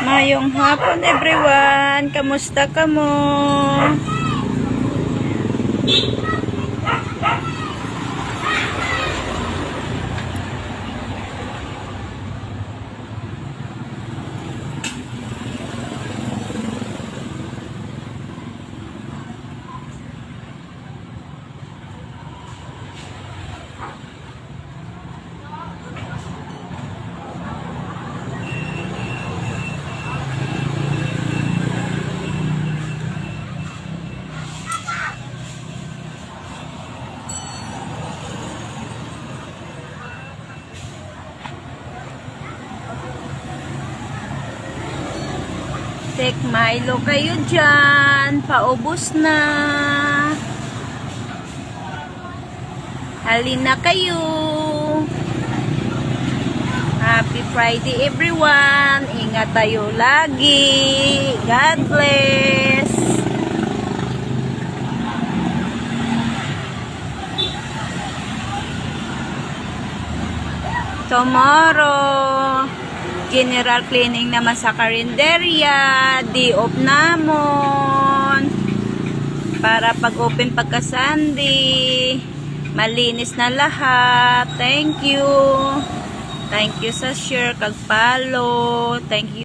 Mayong hapon everyone. Kamusta ka mo? Take Milo kayo dyan. Paubos na. Halina kayo. Happy Friday everyone. Ingat tayo lagi. God bless. Tomorrow, general cleaning naman sa karinderya. Day off namon. Para pag-open pagka Sunday, malinis na lahat. Thank you. Thank you sa share, kag follow. Thank you.